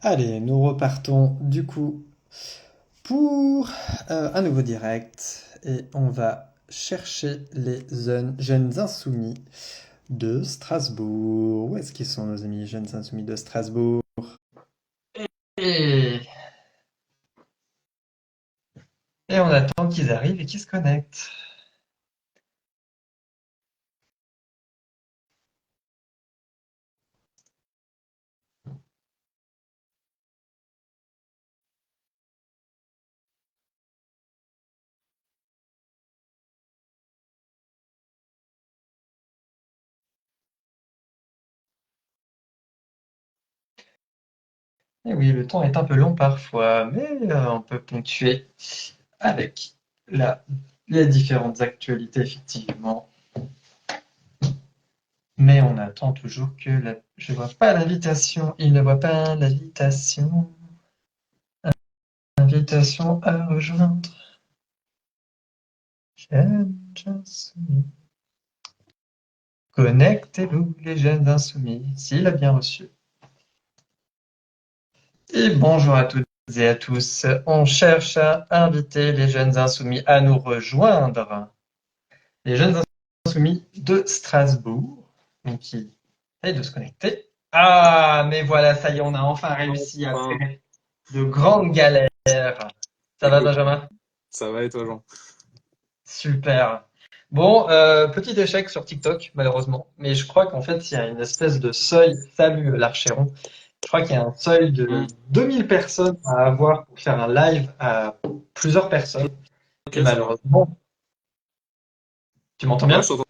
Allez, nous repartons du coup pour un nouveau direct et on va chercher les jeunes insoumis de Strasbourg. Où est-ce qu'ils sont nos amis jeunes insoumis de Strasbourg? Et, et on attend qu'ils arrivent et qu'ils se connectent. Et oui, le temps est un peu long parfois, mais on peut ponctuer avec la, les différentes actualités effectivement. Mais on attend toujours que je vois pas l'invitation. Il ne voit pas l'invitation. Invitation à rejoindre. Jeunes insoumis. Connectez-vous, les jeunes insoumis, s'il a bien reçu. Et bonjour à toutes et à tous. On cherche à inviter les jeunes insoumis à nous rejoindre. Les jeunes insoumis de Strasbourg, donc qui essayent de se connecter. Ah, mais voilà, ça y est, on a enfin réussi Enfin, après de grandes galères. Ça va, écoute, Benjamin? ça va et toi, Jean? Super. Bon, petit échec sur TikTok, malheureusement. Mais je crois qu'en fait, il y a une espèce de seuil. Salut, l'Archéron. Je crois qu'il y a un seuil de Hmm. 2000 personnes à avoir pour faire un live à plusieurs personnes. Et Ok, ça va. malheureusement, tu m'entends Ouais, je bien? t'entends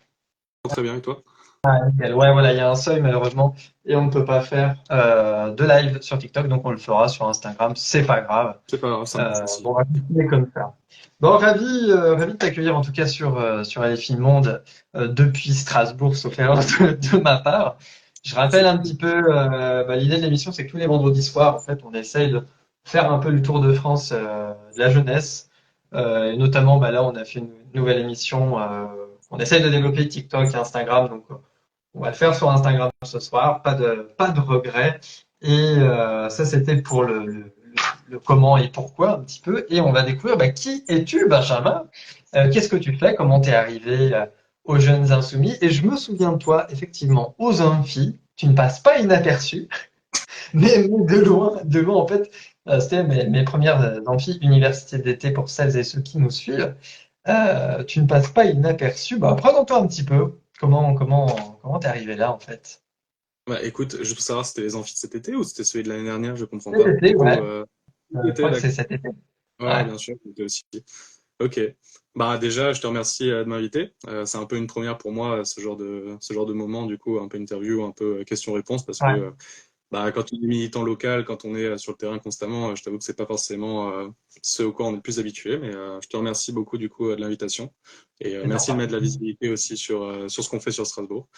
très bien et toi? Nickel. Ouais, voilà, il y a un seuil, malheureusement. Et on ne peut pas faire de live sur TikTok, donc on le fera sur Instagram. C'est pas grave. C'est pas grave, ça marche aussi. Bon, on va continuer comme ça. Bon, ravi de t'accueillir en tout cas sur LFI Monde depuis Strasbourg, sauf erreur de ma part. Je rappelle un petit peu, l'idée de l'émission, c'est que tous les vendredis soirs, en fait, on essaye de faire un peu le tour de France de la jeunesse. Et notamment, là, on a fait une nouvelle émission. On essaye de développer TikTok et Instagram, donc on va le faire sur Instagram ce soir. Pas de regret. Et ça, c'était pour le comment et pourquoi un petit peu. Et on va découvrir qui es-tu, Benjamin? Qu'est-ce que tu fais? Comment t'es arrivé aux Jeunes Insoumis? Et je me souviens de toi, effectivement, aux Amphis. Tu ne passes pas inaperçu, mais de loin en fait, c'était mes premières amphis université d'été pour celles et ceux qui nous suivent. Tu ne passes pas inaperçu. Bah, présente-toi un petit peu. Comment t'es arrivé là en fait? Bah écoute, juste pour savoir, c'était les amphis de cet été ou c'était celui de l'année dernière? Je comprends Cet pas. été, Du coup, ouais. cet Je crois été, que d'accord. c'est cet été. Ouais, Ouais. bien sûr, c'était aussi. Ok. Bah déjà, je te remercie de m'inviter. C'est un peu une première pour moi, ce genre de moment, du coup, un peu interview, un peu question-réponse, parce que Ouais. bah, quand on est militant local, quand on est sur le terrain constamment, je t'avoue que c'est pas forcément ce au quoi on est le plus habitué, mais je te remercie beaucoup du coup de l'invitation et C'est merci de normal. mettre de la visibilité aussi sur ce qu'on fait sur Strasbourg.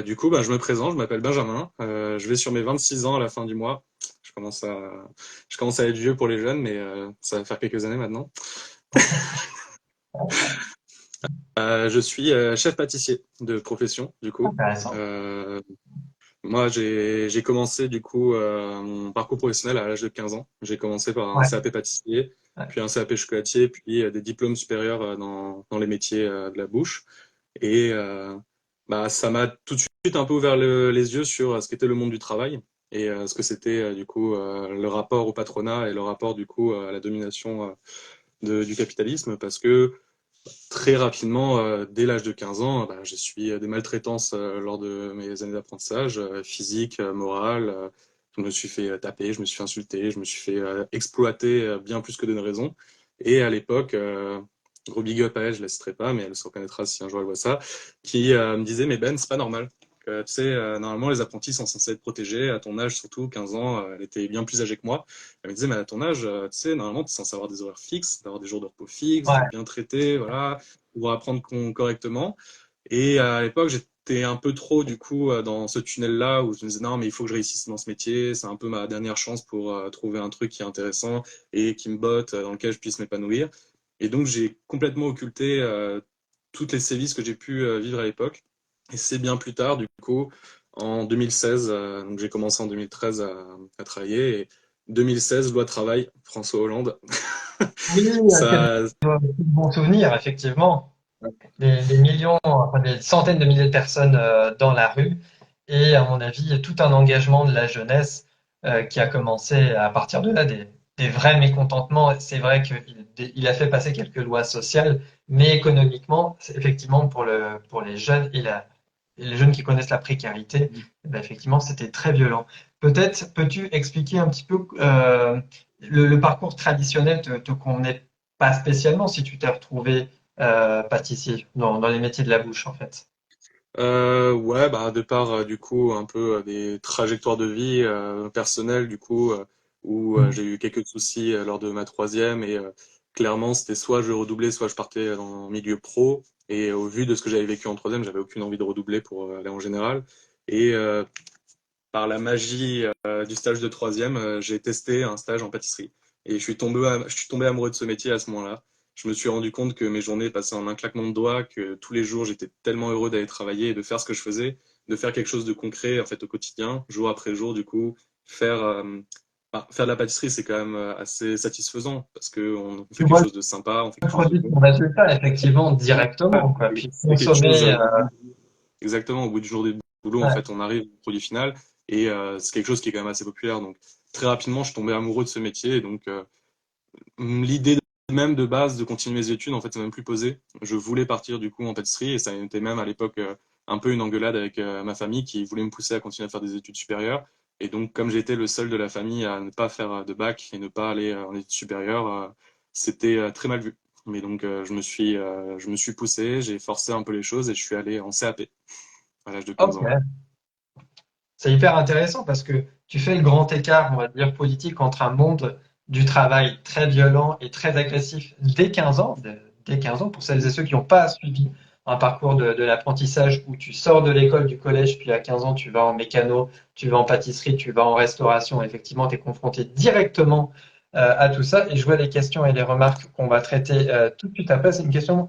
Du coup, bah, je me présente, je m'appelle Benjamin, je vais sur mes 26 ans à la fin du mois. Je commence à, je commence à être vieux pour les jeunes, mais ça va faire quelques années maintenant. Je suis chef pâtissier de profession, du coup. Intéressant. Euh, Moi, j'ai commencé du coup mon parcours professionnel à l'âge de 15 ans. J'ai commencé par un Ouais. CAP pâtissier, Ouais. puis un CAP chocolatier, puis des diplômes supérieurs dans les métiers de la bouche. Et bah, ça m'a tout de suite un peu ouvert les yeux sur ce qu'était le monde du travail et ce que c'était du coup le rapport au patronat et le rapport du coup à la domination du capitalisme, parce que très rapidement, dès l'âge de 15 ans, bah, j'ai subi des maltraitances lors de mes années d'apprentissage, physiques, morales. Je me suis fait taper, je me suis fait insulter, je me suis fait exploiter bien plus que de raison. Et à l'époque, gros big up à elle, je la citerai pas, mais elle se reconnaîtra si un jour elle voit ça, qui me disait, mais Ben, c'est pas normal. Tu sais, normalement, les apprentis sont censés être protégés. À ton âge, surtout, 15 ans, elle était bien plus âgée que moi. Elle me disait, mais à ton âge, tu sais, normalement, tu es censé avoir des horaires fixes, d'avoir des jours de repos fixes, Ouais. d'être bien traité, voilà, pouvoir apprendre correctement. Et à l'époque, j'étais un peu trop, du coup, dans ce tunnel-là où je me disais, non, mais il faut que je réussisse dans ce métier. C'est un peu ma dernière chance pour trouver un truc qui est intéressant et qui me botte, dans lequel je puisse m'épanouir. Et donc, j'ai complètement occulté toutes les sévices que j'ai pu vivre à l'époque. Et c'est bien plus tard, du coup, en 2016. Donc j'ai commencé en 2013 à travailler. Et 2016, loi travail, François Hollande. Oui, quel Ça, bon souvenir, effectivement. Des millions, enfin des centaines de milliers de personnes dans la rue et à mon avis tout un engagement de la jeunesse qui a commencé à partir de là des vrais mécontentements. C'est vrai qu'il a fait passer quelques lois sociales, mais économiquement, effectivement pour les jeunes et les jeunes qui connaissent la précarité, eh ben, effectivement c'était très violent. Peut-être peux-tu expliquer un petit peu le parcours traditionnel te convenait pas spécialement si tu t'es retrouvé pâtissier dans les métiers de la bouche, en fait. ouais, bah de par du coup un peu des trajectoires de vie personnelles du coup où Mm. j'ai eu quelques soucis lors de ma troisième et clairement c'était soit je redoublais soit je partais dans le milieu pro et au vu de ce que j'avais vécu en troisième j'avais aucune envie de redoubler pour aller en général et par la magie du stage de troisième, j'ai testé un stage en pâtisserie. Et je suis tombé amoureux de ce métier à ce moment-là. Je me suis rendu compte que mes journées passaient en un claquement de doigts, que tous les jours j'étais tellement heureux d'aller travailler et de faire ce que je faisais, de faire quelque chose de concret en fait au quotidien, jour après jour. Du coup, faire faire de la pâtisserie, c'est quand même assez satisfaisant parce que on Tu fait quelque vois chose de sympa, on fait le quelque chose de produit de bon. ton résultat, effectivement, Ouais, directement, quoi. Puis c'est quelque chose. consommer, Exactement, au bout du jour du boulot, en ouais. fait, on arrive au produit final et c'est quelque chose qui est quand même assez populaire. Donc, très rapidement, je suis tombé amoureux de ce métier. Et donc, l'idée même de base de continuer mes études, en fait, ça m'a même plus posé. Je voulais partir du coup en pâtisserie et ça était même à l'époque un peu une engueulade avec ma famille qui voulait me pousser à continuer à faire des études supérieures. Et donc, comme j'étais le seul de la famille à ne pas faire de bac et ne pas aller en études supérieures, c'était très mal vu. Mais donc, je me suis poussé, j'ai forcé un peu les choses et je suis allé en CAP à l'âge de 15 Ok. ans. Ouais. C'est hyper intéressant parce que tu fais le grand écart, on va dire, politique entre un monde du travail très violent et très agressif dès 15 ans, dès 15 ans, pour celles et ceux qui n'ont pas suivi un parcours de l'apprentissage où tu sors de l'école, du collège, puis à 15 ans, tu vas en mécano, tu vas en pâtisserie, tu vas en restauration. Effectivement, tu es confronté directement à tout ça. Et je vois les questions et les remarques qu'on va traiter tout de suite après. C'est une question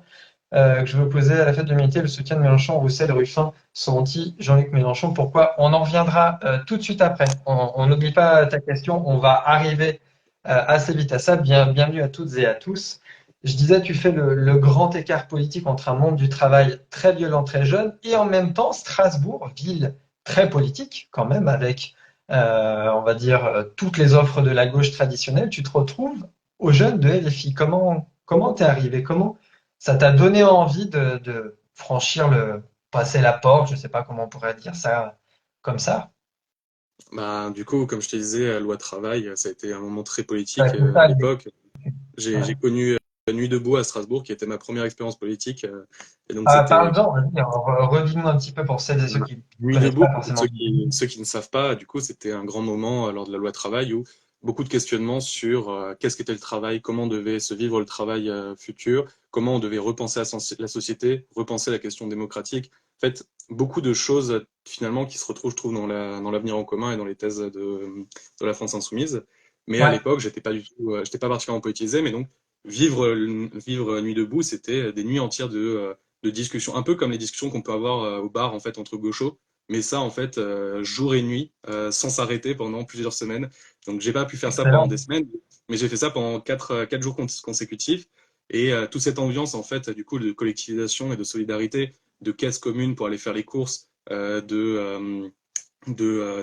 que je veux poser à la fête de l'unité, le soutien de Mélenchon, Roussel, Ruffin sont anti-Jean-Luc Mélenchon. Pourquoi? On en reviendra tout de suite après. On n'oublie pas ta question, on va arriver assez vite à ça. Bienvenue à toutes et à tous. Je disais, tu fais le grand écart politique entre un monde du travail très violent, très jeune, et en même temps Strasbourg, ville très politique quand même, avec, on va dire, toutes les offres de la gauche traditionnelle. Tu te retrouves aux jeunes de LFI. Comment t'es arrivé? Comment ça t'a donné envie de franchir passer la porte, je sais pas comment on pourrait dire ça, comme ça. Bah, du coup, comme je te disais, loi travail, ça a été un moment très Ouais, politique c'est à ça, l'époque. ouais. J'ai connu Nuit debout à Strasbourg, qui était ma première expérience politique. Et donc, Ah, c'était parle-en, vas-y, redis-nous un petit peu pour celles et ceux qui Nuit connaissent debout, pas pour forcément. ceux qui ne savent pas, du coup, c'était un grand moment lors de la loi travail où beaucoup de questionnements sur qu'est-ce qu'était le travail, comment devait se vivre le travail futur, comment on devait repenser la société, repenser la question démocratique. En fait, beaucoup de choses finalement qui se retrouvent, je trouve, dans l'avenir en commun et dans les thèses de la France insoumise. Mais à Ouais, l'époque, j'étais pas particulièrement politisé, mais donc vivre Nuit debout, c'était des nuits entières de discussions, un peu comme les discussions qu'on peut avoir au bar en fait entre gauchos, mais ça en fait jour et nuit sans s'arrêter pendant plusieurs semaines. Donc j'ai pas pu faire ça pendant excellent. des semaines, mais j'ai fait ça pendant quatre jours consécutifs et toute cette ambiance en fait du coup de collectivisation et de solidarité, de caisse commune pour aller faire les courses, de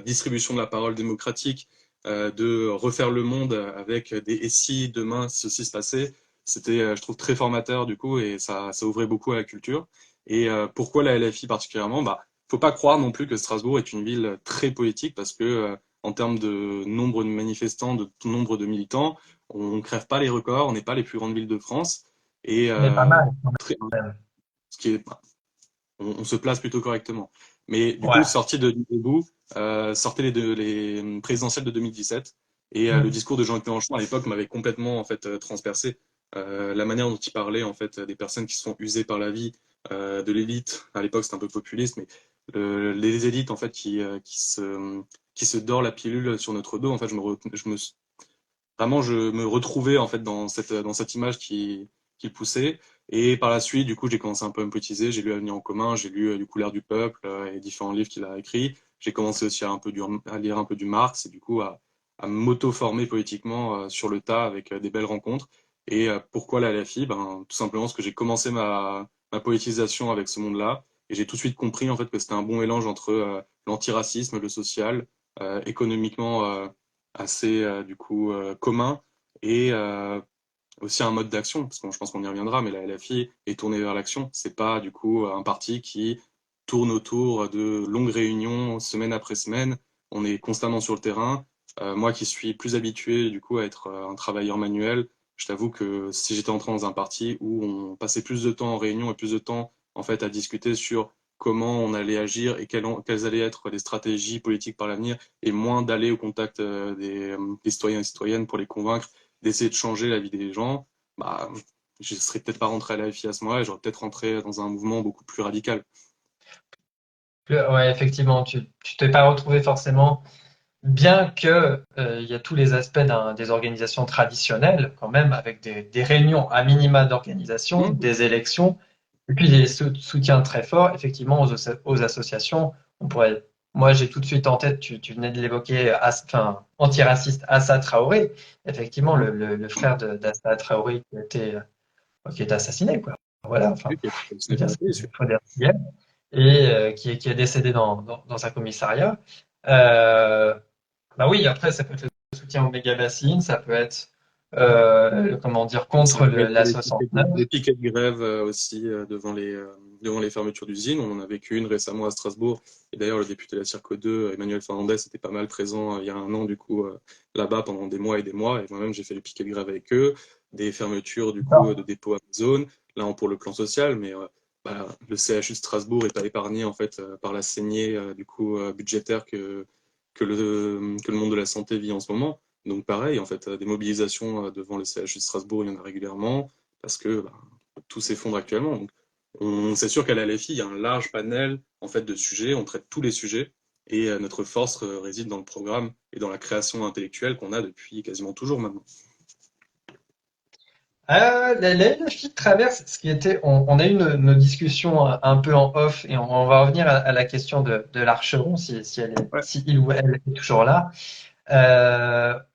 distribution de la parole démocratique, de refaire le monde avec des et si demain ceci se passait. C'était, je trouve, très formateur du coup et ça ouvrait beaucoup à la culture. Et pourquoi la LFI particulièrement? Bah, faut pas croire non plus que Strasbourg est une ville très politique parce que en termes de nombre de manifestants, de nombre de militants, on crève pas les records, on n'est pas les plus grandes villes de France et Mais pas mal quand très- même. ce qui est on se place plutôt correctement. Mais du coup, Ouais. sorti de debout, sortaient les présidentielles de 2017 et le Mm. discours de Jean-Luc Mélenchon à l'époque m'avait complètement en fait transpercé. La manière dont il parlait en fait des personnes qui sont usées par la vie, de l'élite. À l'époque, c'était un peu populiste, mais les élites en fait qui se dorent la pilule sur notre dos. En fait, vraiment, je me retrouvais en fait dans cette image qui poussait. Et par la suite, du coup, j'ai commencé un peu à me politiser. J'ai lu Avenir en commun, j'ai lu du coup L'Air du peuple et différents livres qu'il a écrits. j'ai commencé aussi à lire un peu du Marx et du coup à m'auto-former politiquement sur le tas avec des belles rencontres. Et pourquoi la LFI? Ben, tout simplement parce que j'ai commencé ma politisation avec ce monde-là et j'ai tout de suite compris en fait que c'était un bon mélange entre l'antiracisme, le social, économiquement assez du coup commun et aussi un mode d'action, parce que je pense qu'on y reviendra, mais la LFI est tournée vers l'action. C'est pas du coup un parti qui tourne autour de longues réunions semaine après semaine. On est constamment sur le terrain. Moi qui suis plus habitué du coup à être un travailleur manuel, je t'avoue que si j'étais entré dans un parti où on passait plus de temps en réunion et plus de temps en fait à discuter sur comment on allait agir et quelles allaient être les stratégies politiques par l'avenir, et moins d'aller au contact des citoyens et citoyennes pour les convaincre d'essayer de changer la vie des gens, bah, je serais peut-être pas rentré à la FI à ce moment-là, et j'aurais peut-être rentré dans un mouvement beaucoup plus radical. Ouais, effectivement, tu t'es pas retrouvé forcément, bien que il y a tous les aspects des organisations traditionnelles, quand même, avec des réunions à minima d'organisation, Mmh. des élections, et puis des soutiens très forts, effectivement, aux associations. On pourrait, moi, j'ai tout de suite en tête, tu venais de l'évoquer, enfin, antiraciste Assa Traoré, effectivement, Mmh. le frère d'Assa Traoré qui a été assassiné, quoi. Voilà, Oui, enfin, puis, je veux dire, oui, celui- faut dire ce qu'il y a, et qui est décédé dans un commissariat. Euh, Bah oui, après, ça peut être le soutien aux méga-bassines, ça peut être, comment dire, Ça contre peut être la 69. les piquets de grève aussi devant les fermetures d'usines. On en a vécu une récemment à Strasbourg. Et d'ailleurs, le député de la Circo 2, Emmanuel Fernandez, était pas mal présent il y a un an, du coup, là-bas pendant des mois et des mois. Et moi-même, j'ai fait les piquets de grève avec eux, des fermetures, du coup, de dépôts Amazon, là, pour le plan social. Mais bah, le CHU de Strasbourg n'est pas épargné, en fait, par la saignée, du coup, budgétaire que le monde de la santé vit en ce moment. Donc pareil, en fait, des mobilisations devant le CHU de Strasbourg, il y en a régulièrement, parce que bah, tout s'effondre actuellement. Donc, c'est sûr qu'à la LFI, il y a un large panel en fait, de sujets, on traite tous les sujets, et notre force réside dans le programme et dans la création intellectuelle qu'on a depuis quasiment toujours maintenant. La fille traverse ce qui était, on a eu nos discussions un peu en off et on va revenir à la question de l'Archeron, Ouais. si il ou elle est toujours là.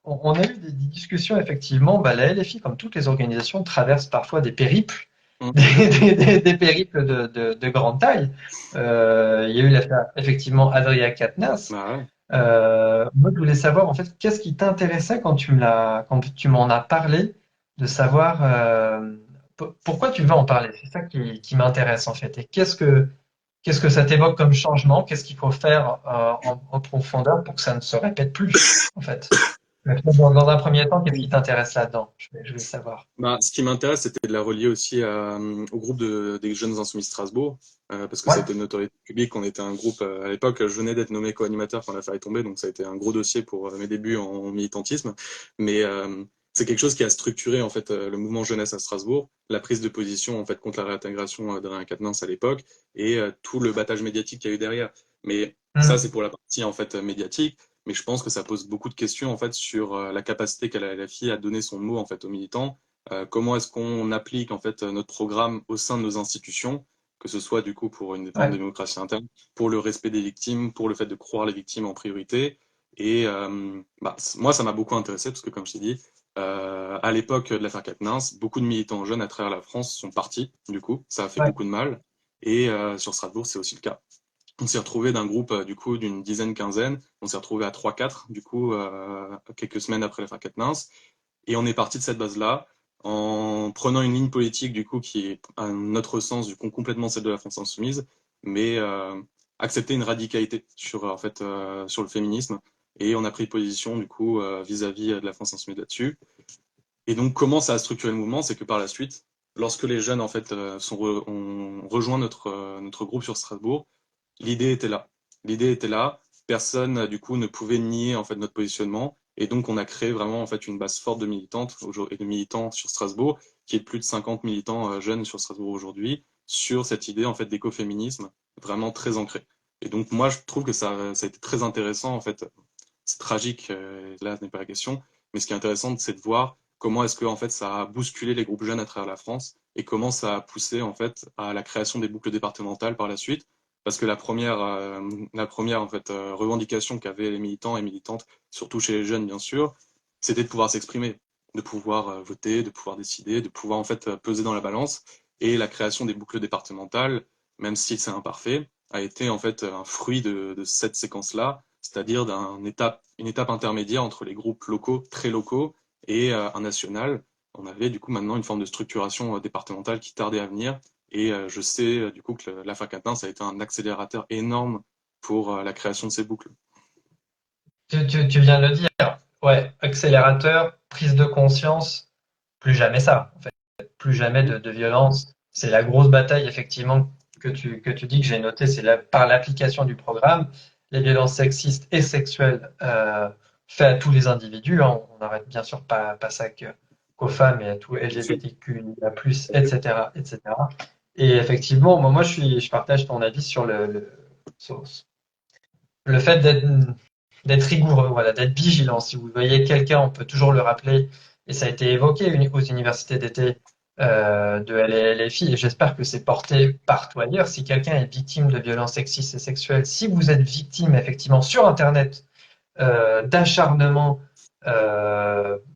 On a eu des discussions effectivement. Bah, la LFI, comme toutes les organisations, traverse parfois des périples, Mm. des périples de grande taille. Il y a eu l'affaire effectivement Adria Quatennens. Bah ouais. Moi, je voulais savoir en fait qu'est-ce qui t'intéressait quand tu m'en as parlé, de savoir pourquoi tu veux en parler. C'est ça qui m'intéresse en fait. Et qu'est-ce que ça t'évoque comme changement? Qu'est-ce qu'il faut faire en profondeur pour que ça ne se répète plus en fait? Dans un premier temps, qu'est-ce qui t'intéresse là-dedans? Je vais savoir. Bah, ce qui m'intéresse, c'était de la relier aussi au groupe des Jeunes Insoumis de Strasbourg, parce que ça a Ouais. été une notoriété publique. On était un groupe, à l'époque, je venais d'être nommé co-animateur quand l'affaire est tombée, donc ça a été un gros dossier pour mes débuts en militantisme. Mais c'est quelque chose qui a structuré en fait le mouvement jeunesse à Strasbourg, la prise de position en fait contre la réintégration d'Adrien Quatennens à l'époque, et tout le battage médiatique qu'il y a eu derrière. Mais ça, Hmm. c'est pour la partie en fait médiatique. Mais je pense que ça pose beaucoup de questions en fait sur la capacité qu'a la FI à donner son mot en fait aux militants, comment est-ce qu'on applique en fait notre programme au sein de nos institutions, que ce soit du coup pour une forme de Ouais. démocratie interne, pour le respect des victimes, pour le fait de croire les victimes en priorité. Et bah, moi, ça m'a beaucoup intéressé parce que, comme je t'ai dit, à l'époque de l'affaire Quatennens, beaucoup de militants jeunes à travers la France sont partis. Du coup, ça a fait Ouais. beaucoup de mal. Et sur Strasbourg, c'est aussi le cas. On s'est retrouvé d'un groupe du coup d'une dizaine, quinzaine. On s'est retrouvé à 3-4 du coup quelques semaines après l'affaire Quatennens. Et on est parti de cette base-là, en prenant une ligne politique du coup qui est, à notre sens, du coup complètement celle de la France insoumise, mais accepter une radicalité sur en fait sur le féminisme. Et on a pris position du coup vis-à-vis de la France insoumise là-dessus. Et donc comment ça a structuré le mouvement, c'est que par la suite, lorsque les jeunes en fait ont rejoint notre groupe sur Strasbourg, l'idée était là. L'idée était là. Personne, du coup, ne pouvait nier en fait notre positionnement. Et donc, on a créé vraiment en fait une base forte de militantes et de militants sur Strasbourg, qui est de plus de 50 militants jeunes sur Strasbourg aujourd'hui, sur cette idée en fait d'écoféminisme vraiment très ancrée. Et donc, moi, je trouve que ça a été très intéressant. En fait, c'est tragique. Là, ce n'est pas la question. Mais ce qui est intéressant, c'est de voir comment est-ce que en fait ça a bousculé les groupes jeunes à travers la France et comment ça a poussé en fait à la création des boucles départementales par la suite, parce que la première en fait revendication qu'avaient les militants et militantes, surtout chez les jeunes bien sûr, c'était de pouvoir s'exprimer, de pouvoir voter, de pouvoir décider, de pouvoir en fait peser dans la balance. Et la création des boucles départementales, même si c'est imparfait, a été en fait un fruit de cette séquence-là, c'est-à-dire une étape intermédiaire entre les groupes locaux, très locaux, et un national. On avait du coup maintenant une forme de structuration départementale qui tardait à venir. Et je sais du coup que la fac Atin, ça a été un accélérateur énorme pour la création de ces boucles. Tu viens de le dire. Ouais, accélérateur, prise de conscience, plus jamais ça. En fait, plus jamais de violence. C'est la grosse bataille, effectivement, que tu dis que j'ai noté, c'est par l'application du programme, les violences sexistes et sexuelles faites à tous les individus. Hein. On n'arrête bien sûr pas ça qu'aux femmes et à tout Bien sûr. LGBTQIA+, etc., etc. Et effectivement, moi je partage ton avis sur sur le fait d'être rigoureux, voilà, d'être vigilant. Si vous voyez quelqu'un, on peut toujours le rappeler, et ça a été évoqué aux universités d'été de LFI, et j'espère que c'est porté partout ailleurs. Si quelqu'un est victime de violences sexistes et sexuelles, si vous êtes victime effectivement sur Internet d'acharnement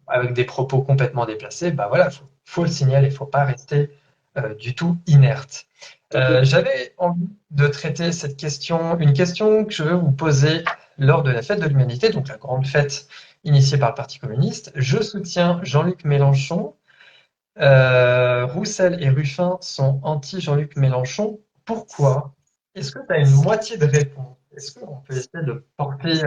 avec des propos complètement déplacés, bah voilà, faut le signaler, il faut pas rester du tout inerte. Tout à fait. J'avais envie de traiter cette question, une question que je veux vous poser lors de la fête de l'humanité, donc la grande fête initiée par le Parti communiste. Je soutiens Jean-Luc Mélenchon. Roussel et Ruffin sont anti-Jean-Luc Mélenchon. Pourquoi? Est-ce que tu as une moitié de réponse? Est-ce qu'on peut essayer de porter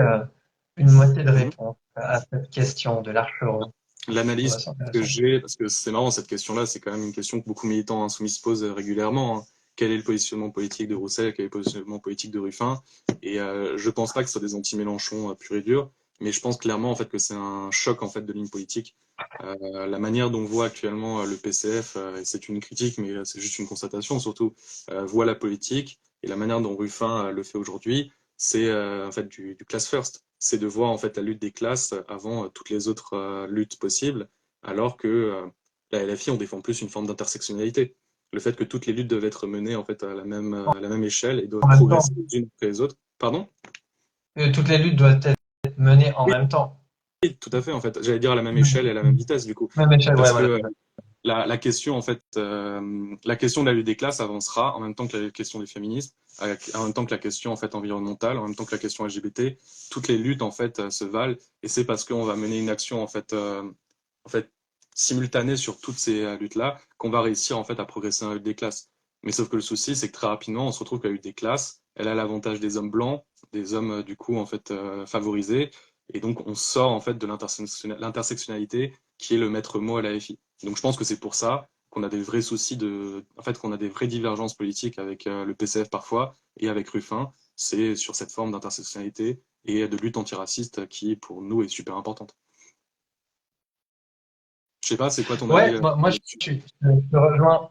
une moitié de Mhm. réponse à cette question de l'Archeron? On va L'analyse que s'intéresser. j'ai, parce que c'est marrant, cette question-là, c'est quand même une question que beaucoup de militants insoumis se posent régulièrement, hein. Quel est le positionnement politique de Roussel? Quel est le positionnement politique de Ruffin? Et je pense pas que ce soit des anti-Mélenchon pur et dur, mais je pense clairement en fait que c'est un choc en fait de ligne politique. La manière dont voit actuellement le PCF, et c'est une critique, mais c'est juste une constatation surtout, voit la politique et la manière dont Ruffin le fait aujourd'hui, c'est en fait du class first. C'est de voir en fait la lutte des classes avant toutes les autres luttes possibles, alors que la LFI, on défend plus une forme d'intersectionnalité. Le fait que toutes les luttes doivent être menées en fait à la même échelle et doivent En même temps, progresser les unes après les autres. Pardon? toutes les luttes doivent être menées en Oui, même temps. tout à fait en fait. J'allais dire à la même échelle et à la même vitesse du coup. Même échelle, ouais, Parce voilà. que la question en fait, la question de la lutte des classes avancera en même temps que la question des féministes, en même temps que la question en fait environnementale, en même temps que la question LGBT. Toutes les luttes en fait se valent et c'est parce qu'on va mener une action en fait simultanée sur toutes ces luttes-là qu'on va réussir en fait à progresser dans la lutte des classes. Mais sauf que le souci, c'est que très rapidement, on se retrouve que la lutte des classes, elle a l'avantage des hommes blancs, des hommes du coup en fait favorisés, et donc on sort en fait de l'intersectionnalité qui est le maître mot à la FI. Donc je pense que c'est pour ça qu'on a des vrais soucis en fait, qu'on a des vraies divergences politiques avec le PCF parfois et avec Ruffin. C'est sur cette forme d'intersectionnalité et de lutte antiraciste qui, pour nous, est super importante. Je sais pas, c'est quoi ton avis Ouais, moi là-dessus? je te rejoins.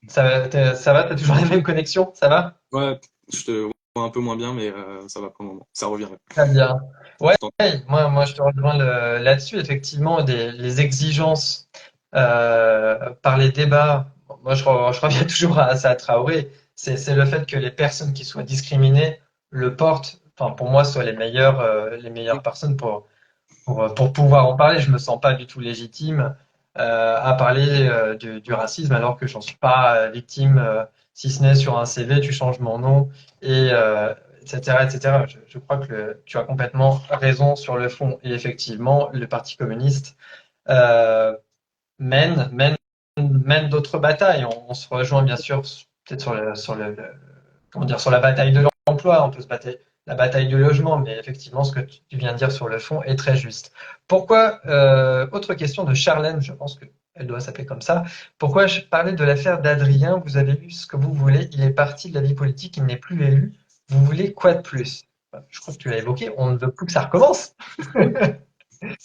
Ça va, t'as toujours les mêmes connexions, ça va? Ouais, je te vois un peu moins bien, mais ça va pour le moment. Ça revient. Très bien. Ouais, Je t'entends. moi je te rejoins là-dessus. Effectivement, les exigences par les débats. Bon, moi, je reviens toujours à ça, à Traoré. C'est le fait que les personnes qui soient discriminées le portent. Enfin, pour moi, soient les meilleures personnes pour pouvoir en parler. Je me sens pas du tout légitime à parler du racisme alors que j'en suis pas victime, si ce n'est sur un CV, tu changes mon nom et etc. etc. Je crois que tu as complètement raison sur le fond. Et effectivement, le Parti communiste euh, mène, mène, mène d'autres batailles. On se rejoint bien sûr peut-être comment dire, sur la bataille de l'emploi. On peut se battre la bataille du logement, mais effectivement, ce que tu viens de dire sur le fond est très juste. Pourquoi, autre question de Charlène, je pense qu'elle doit s'appeler comme ça. Pourquoi je parlais de l'affaire d'Adrien? Vous avez eu ce que vous voulez. Il est parti de la vie politique, il n'est plus élu. Vous voulez quoi de plus? Je crois que tu l'as évoqué. On ne veut plus que ça recommence.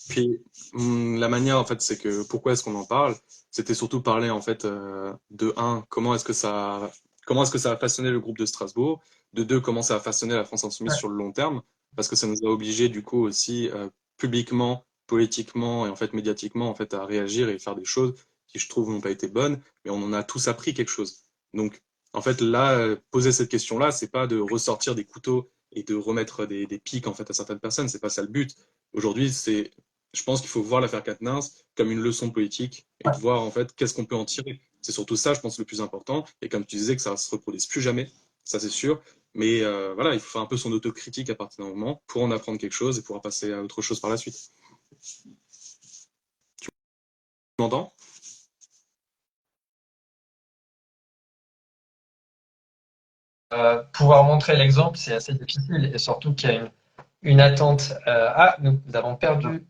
Puis la manière en fait, c'est que pourquoi est-ce qu'on en parle? C'était surtout parler en fait de un, comment est-ce que ça a façonné le groupe de Strasbourg, de deux, comment ça a façonné la France insoumise Ouais. sur le long terme, parce que ça nous a obligés du coup aussi publiquement, politiquement et en fait médiatiquement en fait à réagir et faire des choses qui je trouve n'ont pas été bonnes, mais on en a tous appris quelque chose. Donc En fait, là, poser cette question-là, c'est pas de ressortir des couteaux et de remettre des pics en fait à certaines personnes. C'est pas ça le but. Aujourd'hui, je pense qu'il faut voir l'affaire Quatennens comme une leçon politique et de voir en fait qu'est-ce qu'on peut en tirer. C'est surtout ça, je pense, le plus important. Et comme tu disais, que ça ne se reproduise plus jamais, ça c'est sûr. Mais voilà, il faut faire un peu son autocritique à partir d'un moment pour en apprendre quelque chose et pouvoir passer à autre chose par la suite. Tu m'entends? Pouvoir montrer l'exemple, c'est assez difficile et surtout qu'il y a une attente. Nous avons perdu,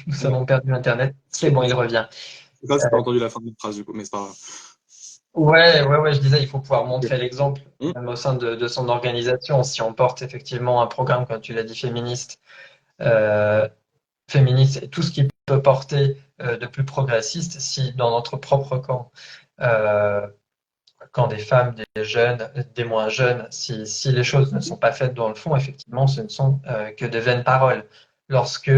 nous avons perdu Internet. C'est bon, il revient. Je sais pas si tu as entendu la fin de la phrase du coup, mais c'est pas grave. Ouais, je disais, il faut pouvoir montrer l'exemple, Hum, même au sein de son organisation. Si on porte effectivement un programme, comme tu l'as dit, euh, féministe et tout ce qui peut porter de plus progressiste, si dans notre propre camp, euh, camp des femmes, des jeunes, des moins jeunes, si les choses ne sont pas faites dans le fond, effectivement, ce ne sont que de vaines paroles. Lorsque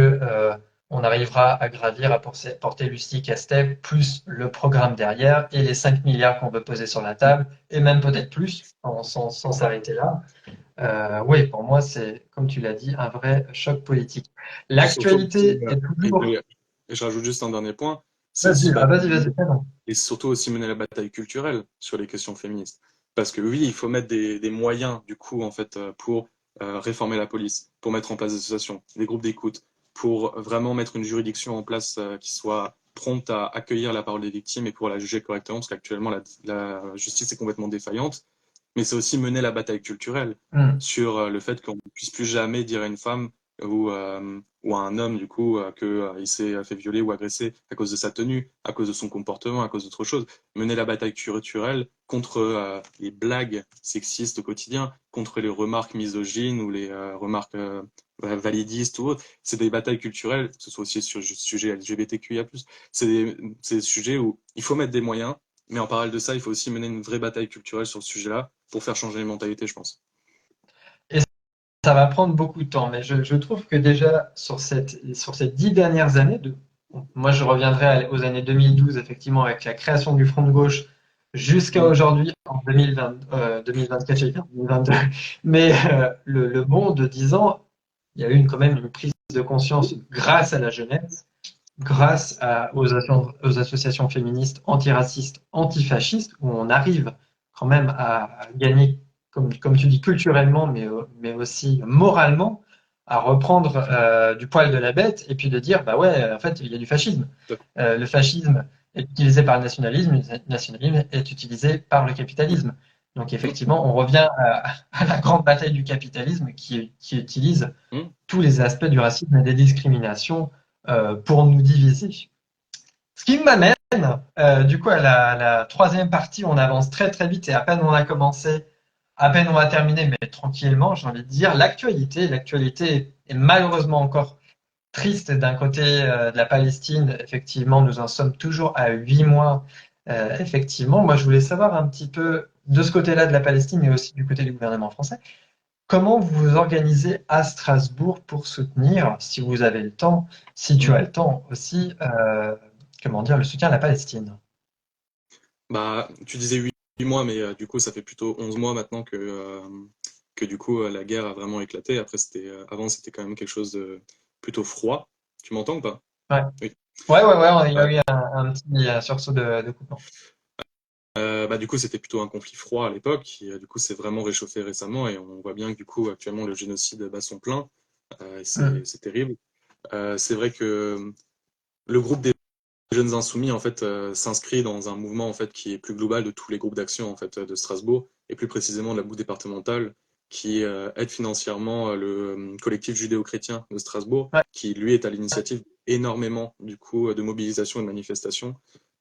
on arrivera à gravir, à porter Lucie Castet, plus le programme derrière et les 5 milliards qu'on veut poser sur la table, et même peut-être plus, sans s'arrêter là. Oui, pour moi, c'est, comme tu l'as dit, un vrai choc politique. Et surtout aussi, L'actualité est toujours. et je rajoute juste un dernier point, c'est aussi Vas-y, vas-y, pardon. et surtout aussi mener la bataille culturelle sur les questions féministes. Parce que oui, il faut mettre des moyens, du coup, en fait, pour réformer la police, pour mettre en place des associations, des groupes d'écoute, pour vraiment mettre une juridiction en place qui soit prompte à accueillir la parole des victimes et pour la juger correctement, parce qu'actuellement, la justice est complètement défaillante. Mais c'est aussi mener la bataille culturelle Hmm. sur le fait qu'on ne puisse plus jamais dire à une femme ou à un homme, du coup, qu'il s'est fait violer ou agresser à cause de sa tenue, à cause de son comportement, à cause d'autre chose. Mener la bataille culturelle contre les blagues sexistes au quotidien, contre les remarques misogynes ou les remarques validistes ou autres. C'est des batailles culturelles, que ce soit aussi sur le sujet LGBTQIA+. C'est des sujets où il faut mettre des moyens, mais en parallèle de ça, il faut aussi mener une vraie bataille culturelle sur ce sujet-là pour faire changer les mentalités, je pense. Et ça va prendre beaucoup de temps, mais je trouve que déjà sur ces 10 dernières années, moi je reviendrai aux années 2012, effectivement, avec la création du Front de gauche, jusqu'à Mm. aujourd'hui, en 2020, 2024, j'allais dire 2022, mais le bond de 10 ans, il y a eu quand même une prise de conscience grâce à la jeunesse, grâce aux associations féministes antiracistes, antifascistes, où on arrive quand même à gagner, comme tu dis, culturellement, mais aussi moralement, à reprendre du poil de la bête et puis de dire, bah ouais, en fait, il y a du fascisme. Le fascisme est utilisé par le nationalisme est utilisé par le capitalisme. Donc effectivement, on revient à la grande bataille du capitalisme qui utilise Mm. tous les aspects du racisme et des discriminations pour nous diviser. Ce qui m'amène du coup à la troisième partie, on avance très très vite et à peine on a commencé, à peine on va terminer, mais tranquillement, j'ai envie de dire, l'actualité. L'actualité est malheureusement encore triste d'un côté de la Palestine. Effectivement, nous en sommes toujours à 8 mois. Effectivement, moi je voulais savoir un petit peu de ce côté-là de la Palestine, mais aussi du côté du gouvernement français. Comment vous vous organisez à Strasbourg pour soutenir, si vous avez le temps, si tu Mm. as le temps aussi, comment dire, le soutien à la Palestine? Bah, tu disais 8 mois, mais du coup, ça fait plutôt 11 mois maintenant que du coup, la guerre a vraiment éclaté. Après, avant, c'était quand même quelque chose de plutôt froid. Tu m'entends ou pas? Ouais, Oui. il y Euh, a eu un petit sursaut de coupement. Bah, du coup, c'était plutôt un conflit froid à l'époque, qui du coup s'est vraiment réchauffé récemment, et on voit bien que du coup, actuellement, le génocide bat son plein. Et Mm. c'est terrible. C'est vrai que le groupe des Jeunes Insoumis en fait s'inscrit dans un mouvement en fait qui est plus global de tous les groupes d'action en fait de Strasbourg et plus précisément de la boucle départementale qui aide financièrement le collectif judéo-chrétien de Strasbourg Ouais. qui lui est à l'initiative énormément du coup de mobilisation et de manifestation.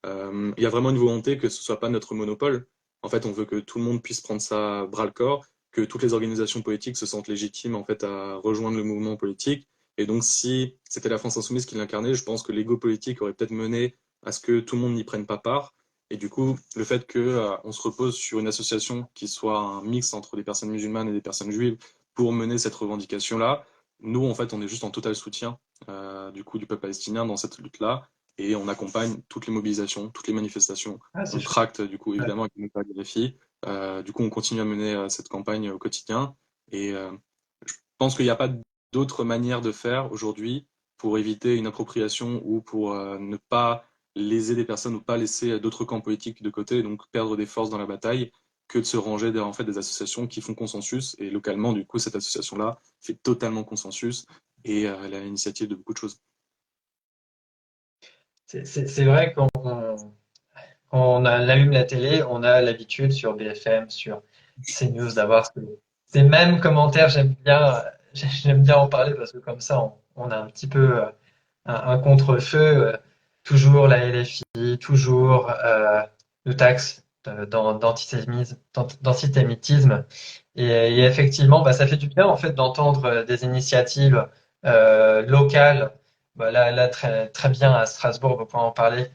Il y a vraiment une volonté que ce soit pas notre monopole. En fait, on veut que tout le monde puisse prendre ça à bras le corps, que toutes les organisations politiques se sentent légitimes en fait à rejoindre le mouvement politique et donc, si c'était la France insoumise qui l'incarnait, je pense que l'ego politique aurait peut-être mené à ce que tout le monde n'y prenne pas part. Et du coup, le fait qu'on on se repose sur une association qui soit un mix entre des personnes musulmanes et des personnes juives pour mener cette revendication-là, nous, en fait, on est juste en total soutien du coup du peuple palestinien dans cette lutte-là. Et on accompagne toutes les mobilisations, toutes les manifestations. Ah, c'est On chouette. tracte, du coup, Ouais. évidemment, avec nos RFI. Du coup, on continue à mener cette campagne au quotidien. Et je pense qu'il n'y a pas d'autre manière de faire aujourd'hui pour éviter une appropriation ou pour ne pas léser des personnes ou pas laisser d'autres camps politiques de côté, et donc perdre des forces dans la bataille, que de se ranger derrière en fait des associations qui font consensus. Et localement, du coup, cette association-là fait totalement consensus et elle a l'initiative de beaucoup de choses. C'est vrai qu'on allume la télé, on a l'habitude sur BFM, sur CNews d'avoir ces mêmes commentaires. J'aime bien en parler parce que comme ça, on a un petit peu un contre-feu. Toujours la LFI, toujours le taxe d'antisémitisme. Et effectivement, bah, ça fait du bien en fait d'entendre des initiatives locales. Bah, là, très, très bien à Strasbourg, on pourra en parler.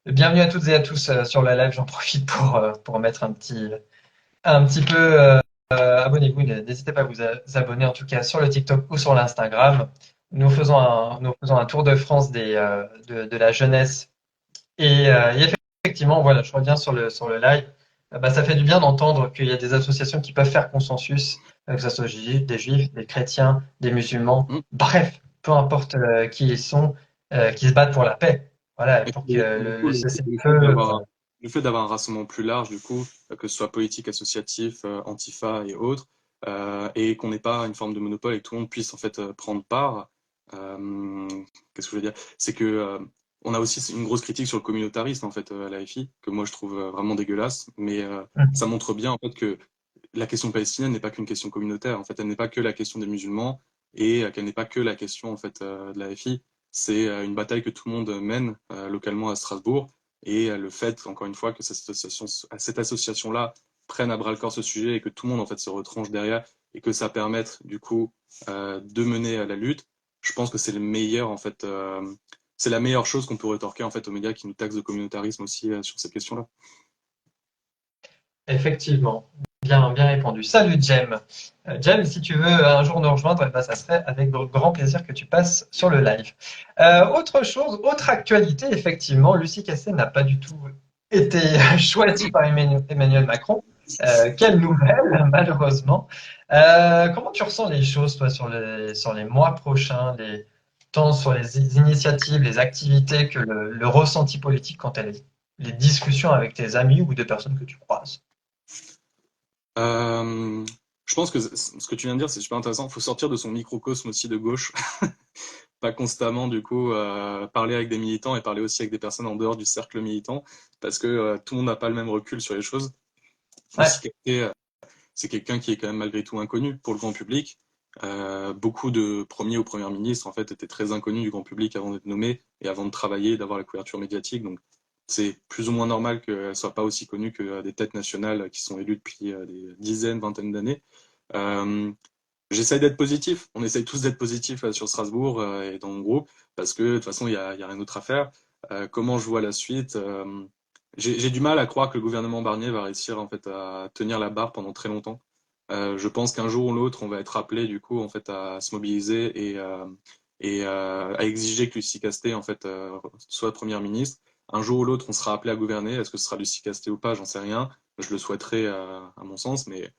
Bienvenue à toutes et à tous sur la live. J'en profite pour mettre un petit peu. Abonnez-vous, n'hésitez pas à vous abonner en tout cas sur le TikTok ou sur l'Instagram. Nous faisons un tour de France de la jeunesse. Et effectivement, voilà, je reviens sur le live. Bah, ça fait du bien d'entendre qu'il y a des associations qui peuvent faire consensus, que ce soit des juifs, des chrétiens, des musulmans, Mm. bref, peu importe qui ils sont, qui se battent pour la paix. Voilà, Et pour que puis, du coup, le le cessez-le-feu. fait le fait d'avoir un rassemblement plus large, du coup, que ce soit politique, associatif, Antifa et autres, et qu'on n'ait pas une forme de monopole et que tout le monde puisse en fait prendre part. euh, Qu'est-ce que je veux dire? C'est que on a aussi une grosse critique sur le communautarisme en fait à la FI, que moi je trouve vraiment dégueulasse, mais ça montre bien en fait que la question palestinienne n'est pas qu'une question communautaire. En fait, elle n'est pas que la question des musulmans et qu'elle n'est pas que la question en fait de la FI. C'est une bataille que tout le monde mène localement à Strasbourg. Et le fait, encore une fois, que cette association-là prenne à bras le corps ce sujet et que tout le monde en fait se retranche derrière et que ça permette du coup de mener à la lutte, je pense que c'est le meilleur en fait. C'est la meilleure chose qu'on peut rétorquer en fait aux médias qui nous taxent de communautarisme aussi sur cette question-là. Effectivement, bien répondu. Salut Jem. Jem, si tu veux un jour nous rejoindre, eh ben, ça serait avec grand plaisir que tu passes sur le live. Autre chose, autre actualité, effectivement, Lucie Casset n'a pas du tout été choisie par Emmanuel Macron. Quelle nouvelle, malheureusement. Comment tu ressens les choses, toi, sur les mois prochains, tant sur les initiatives, les activités que le ressenti politique quant à les discussions avec tes amis ou des personnes que tu croises? Euh, je pense que ce que tu viens de dire, c'est super intéressant. Il faut sortir de son microcosme aussi de gauche, pas constamment du coup parler avec des militants et parler aussi avec des personnes en dehors du cercle militant, parce que tout le monde n'a pas le même recul sur les choses. Ouais. Lucie Capet, c'est quelqu'un qui est quand même malgré tout inconnu pour le grand public. Beaucoup de premiers ou premières ministres en fait étaient très inconnus du grand public avant d'être nommés et avant de travailler, d'avoir la couverture médiatique. Donc c'est plus ou moins normal qu'elle soit pas aussi connue que des têtes nationales qui sont élues depuis des dizaines, vingtaines d'années. Euh, J'essaye d'être positif. On essaye tous d'être positifs sur Strasbourg et dans mon groupe parce que de toute façon il y a rien d'autre à faire. Comment je vois la suite j'ai du mal à croire que le gouvernement Barnier va réussir en fait à tenir la barre pendant très longtemps. Je pense qu'un jour ou l'autre, on va être appelé du coup en fait à se mobiliser et à exiger que Lucie Casté en fait soit première ministre. Un jour ou l'autre, on sera appelé à gouverner. Est-ce que ce sera Lucie Casté ou pas? J'en sais rien. Je le souhaiterais à mon sens, mais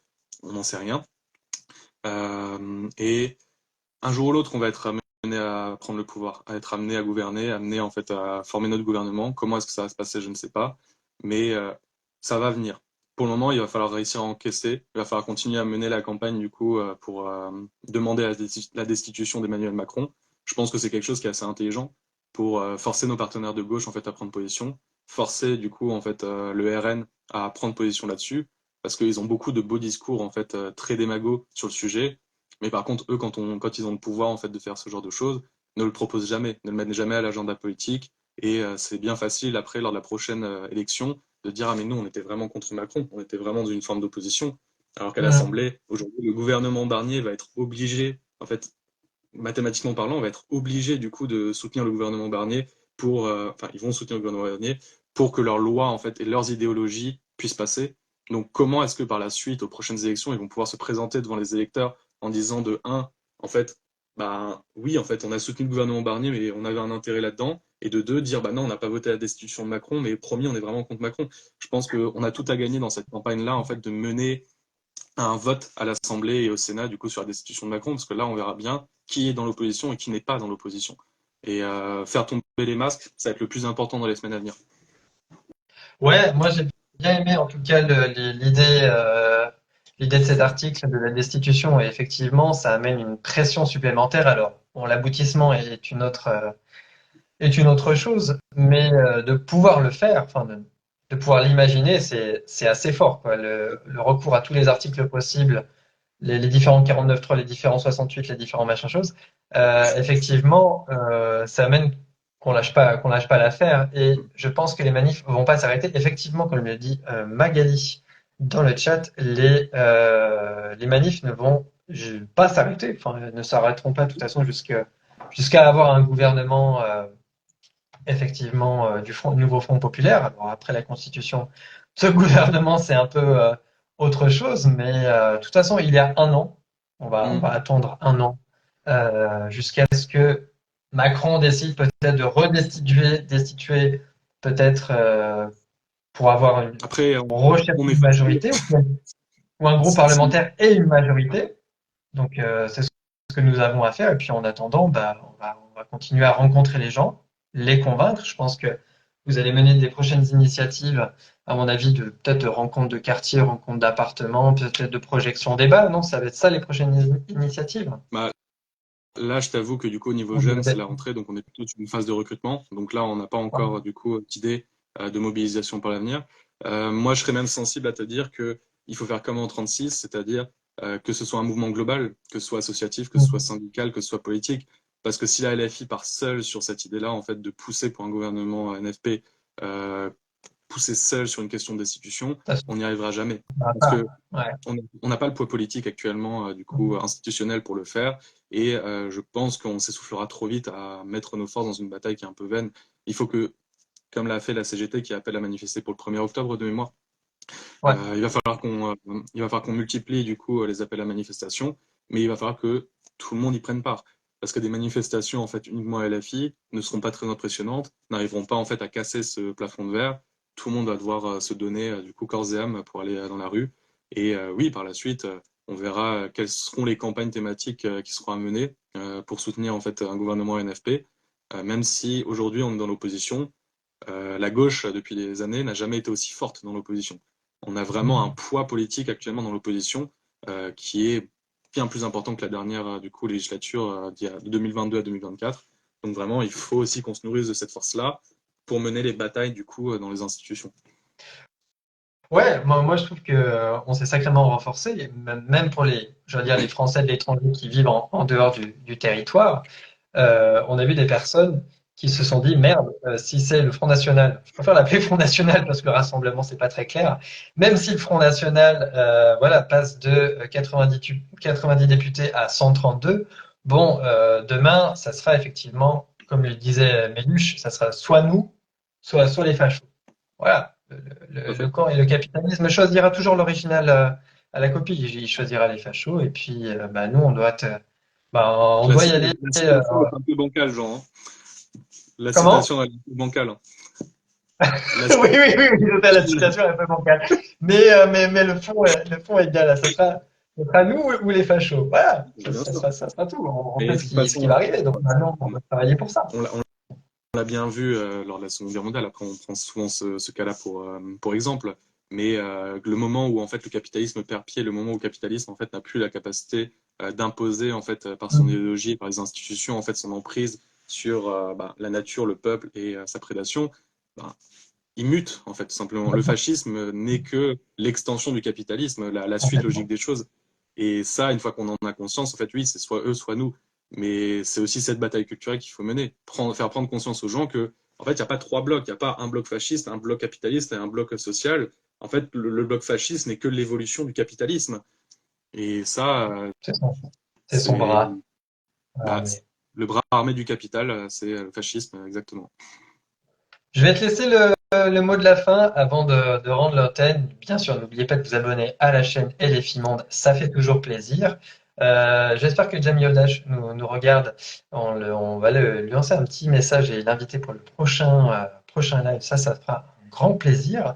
on n'en sait rien. Et un jour ou l'autre, on va être amené à prendre le pouvoir, à être amené à gouverner, amené en fait à former notre gouvernement. Comment est-ce que ça va se passer? Je ne sais pas, mais ça va venir. Pour le moment, il va falloir réussir à encaisser. Il va falloir continuer à mener la campagne du coup pour demander la destitution d'Emmanuel Macron. Je pense que c'est quelque chose qui est assez intelligent pour forcer nos partenaires de gauche en fait à prendre position, forcer du coup en fait le RN à prendre position là-dessus, parce qu'ils ont beaucoup de beaux discours en fait très démagos sur le sujet. Mais par contre, eux, quand ils ont le pouvoir en fait de faire ce genre de choses, ne le proposent jamais, ne le mettent jamais à l'agenda politique. Et c'est bien facile après, lors de la prochaine élection, de dire ah mais nous on était vraiment contre Macron, on était vraiment dans une forme d'opposition. Alors qu'à Mm. l'Assemblée, aujourd'hui, le gouvernement Barnier va être obligé, en fait, mathématiquement parlant, on va être obligé du coup de soutenir le gouvernement Barnier pour, enfin, ils vont soutenir le gouvernement Barnier pour que leurs lois en fait et leurs idéologies puissent passer. Donc, comment est-ce que par la suite, aux prochaines élections, ils vont pouvoir se présenter devant les électeurs en disant de un, en fait, bah oui, en fait, on a soutenu le gouvernement Barnier, mais on avait un intérêt là-dedans. et de deux, dire bah non, on n'a pas voté la destitution de Macron, mais promis, on est vraiment contre Macron. Je pense qu'on a tout à gagner dans cette campagne-là, en fait, de mener un vote à l'Assemblée et au Sénat, du coup, sur la destitution de Macron, parce que là, on verra bien qui est dans l'opposition et qui n'est pas dans l'opposition. Et faire tomber les masques, ça va être le plus important dans les semaines à venir. Ouais, moi j'ai bien aimé en tout cas l'idée de cet article de la destitution et effectivement ça amène une pression supplémentaire. Alors bon, l'aboutissement est une autre chose, mais de pouvoir le faire, enfin de pouvoir l'imaginer, c'est assez fort quoi. Le recours à tous les articles possibles, les différents 49.3, les différents 68, les différents machins choses, effectivement, ça amène qu'on lâche pas l'affaire. Et je pense que les manifs vont pas s'arrêter. Effectivement, comme le dit Magali dans le chat, les manifs ne vont pas s'arrêter. Enfin, ne s'arrêteront pas de toute façon jusqu'à avoir un gouvernement effectivement du nouveau Front populaire. Alors après la Constitution, ce gouvernement c'est un peu autre chose, mais de toute façon il y a un an, on va attendre un an jusqu'à ce que Macron décide peut-être de destituer peut-être pour avoir Après, pour rechercher on est une fatigué. majorité ou un groupe parlementaire et une majorité. Donc c'est ce que nous avons à faire. Et puis en attendant, bah, on va continuer à rencontrer les gens, les convaincre. Je pense que vous allez mener des prochaines initiatives, à mon avis, de peut-être de rencontres de quartier, rencontres d'appartements, peut-être de projections débat. Non, ça va être ça les prochaines initiatives. Bah, là, je t'avoue que du coup, au niveau Ou vous jeune, c'est avez- la rentrée, donc on est plutôt dans une phase de recrutement. Donc là, on n'a pas encore du coup d'idée de mobilisation pour l'avenir. Moi, je serais même sensible à te dire que il faut faire comme en 36, c'est-à-dire que ce soit un mouvement global, que ce soit associatif, que ce soit syndical, que ce soit politique. Parce que si la LFI part seule sur cette idée-là, en fait, de pousser pour un gouvernement NFP, euh, pousser seul sur une question de destitution, Ça se on n'y arrivera jamais. fera Parce pas. que Ouais. on n'a pas le poids politique actuellement, du coup, institutionnel pour le faire. Et je pense qu'on s'essoufflera trop vite à mettre nos forces dans une bataille qui est un peu vaine. Il faut que, comme l'a fait la CGT qui appelle à manifester pour le 1er octobre de mémoire, Ouais. il va falloir qu'on multiplie du coup les appels à manifestation, mais il va falloir que tout le monde y prenne part. Parce que des manifestations en fait uniquement à LFI ne seront pas très impressionnantes, n'arriveront pas en fait à casser ce plafond de verre. Tout le monde va devoir se donner du coup corps et âme pour aller dans la rue. Et oui, par la suite, on verra quelles seront les campagnes thématiques qui seront à mener pour soutenir en fait un gouvernement NFP. Même si aujourd'hui on est dans l'opposition, la gauche depuis des années n'a jamais été aussi forte dans l'opposition. On a vraiment un poids politique actuellement dans l'opposition qui est bien plus important que la dernière du coup législature de 2022 à 2024. Donc vraiment, il faut aussi qu'on se nourrisse de cette force-là pour mener les batailles du coup dans les institutions. Ouais, moi je trouve que on s'est sacrément renforcé, même pour je veux dire, les Français de l'étranger qui vivent en dehors du territoire. On a vu des personnes qui se sont dit merde, si c'est le Front National, je préfère l'appeler Front National parce que le Rassemblement c'est pas très clair. Même si le Front National, voilà, passe de 90 députés à 132, bon, demain ça sera effectivement, comme le disait Méluche, ça sera soit nous, soit les fachos. Voilà, Tout à le fait. camp et le capitalisme choisira toujours l'original à la copie. Il choisira les fachos et puis bah, nous on doit y aller. La citation est un peu bancale, Jean. Hein. La Comment? citation est un peu bancale. Hein. La Oui, oui, oui, oui, la citation, citation est un peu bancale. Mais le fond est bien là. Ce sera nous ou les fachos. Voilà, bien sûr. ça sera tout. On Et sait de toute ce qui façon, va arriver. Donc maintenant, on va travailler pour ça. on l'a bien vu lors de la Seconde Guerre mondiale. Après, on prend souvent ce cas-là pour exemple. Mais le moment où en fait le capitalisme perd pied, le moment où le capitalisme en fait n'a plus la capacité d'imposer en fait par son Mm. idéologie et par les institutions en fait son emprise sur la nature, le peuple et sa prédation, bah, il mute en fait tout simplement. Le fascisme n'est que l'extension du capitalisme, la suite logique Complètement. des choses. Et ça, une fois qu'on en a conscience, en fait, oui, c'est soit eux, soit nous. Mais c'est aussi cette bataille culturelle qu'il faut mener. Faire prendre conscience aux gens que, en fait, il n'y a pas trois blocs. Il n'y a pas un bloc fasciste, un bloc capitaliste et un bloc social. En fait, le bloc fasciste n'est que l'évolution du capitalisme. Et ça, C'est son c'est bras. bah, Mais le bras armé du capital, c'est le fascisme, exactement. je vais te laisser le mot de la fin avant de rendre l'antenne. Bien sûr, n'oubliez pas de vous abonner à la chaîne et les Monde, ça fait toujours plaisir. J'espère que Jamie Odash nous regarde. On va lui lancer un petit message et l'inviter pour le prochain live. Ça fera un grand plaisir.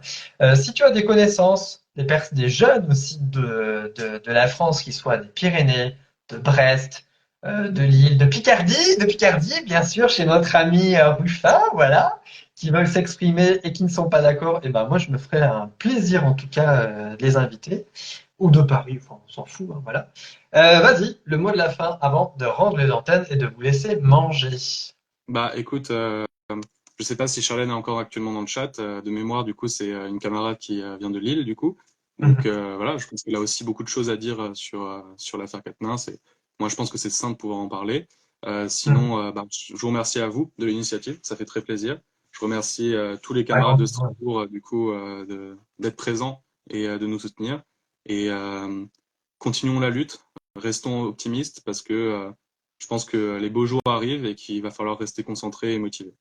Si tu as des connaissances, des jeunes aussi de la France, qui soient des Pyrénées, de Brest, de Lille, de Picardie, bien sûr, chez notre ami Ruffin, voilà, qui veulent s'exprimer et qui ne sont pas d'accord, et ben moi je me ferai un plaisir en tout cas de les inviter, ou de Paris, enfin, on s'en fout, hein, voilà. Vas-y, le mot de la fin avant de rendre les antennes et de vous laisser manger. Bah écoute, je sais pas si Charlène est encore actuellement dans le chat. De mémoire, du coup, c'est une camarade qui vient de Lille, du coup. Donc voilà, je pense qu'il a aussi beaucoup de choses à dire sur l'affaire Quatennens. Et moi, je pense que c'est simple de pouvoir en parler. Sinon, bah, je vous remercie à vous de l'initiative, ça fait très plaisir. Je remercie tous les camarades de Strasbourg, du coup, d'être présents et de nous soutenir. Et continuons la lutte, restons optimistes parce que je pense que les beaux jours arrivent et qu'il va falloir rester concentré et motivé.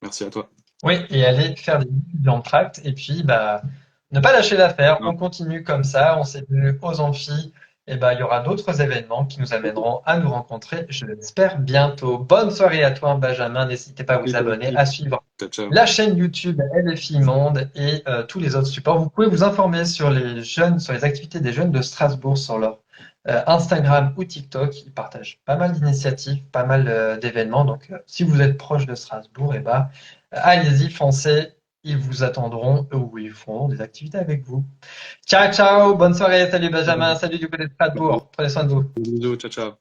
Merci à toi. Oui, et aller faire des études en tract, et puis bah, ne pas lâcher l'affaire, Non. on continue comme ça, on s'est venu aux amphis, et bah, il y aura d'autres événements qui nous amèneront à nous rencontrer, je l'espère, bientôt. Bonne soirée à toi, Benjamin, n'hésitez pas à vous abonner, à suivre Ciao, ciao. la chaîne YouTube LFI Monde et tous les autres supports. Vous pouvez vous informer sur sur les activités des jeunes de Strasbourg, sur leur Instagram ou TikTok. Ils partagent pas mal d'initiatives, pas mal d'événements. Donc, si vous êtes proche de Strasbourg, allez-y, foncez. Ils vous attendront ou ils feront des activités avec vous. Ciao, ciao, bonne soirée, salut Benjamin, salut du côté de Strasbourg. Prenez soin de vous. Bisous, ciao, ciao.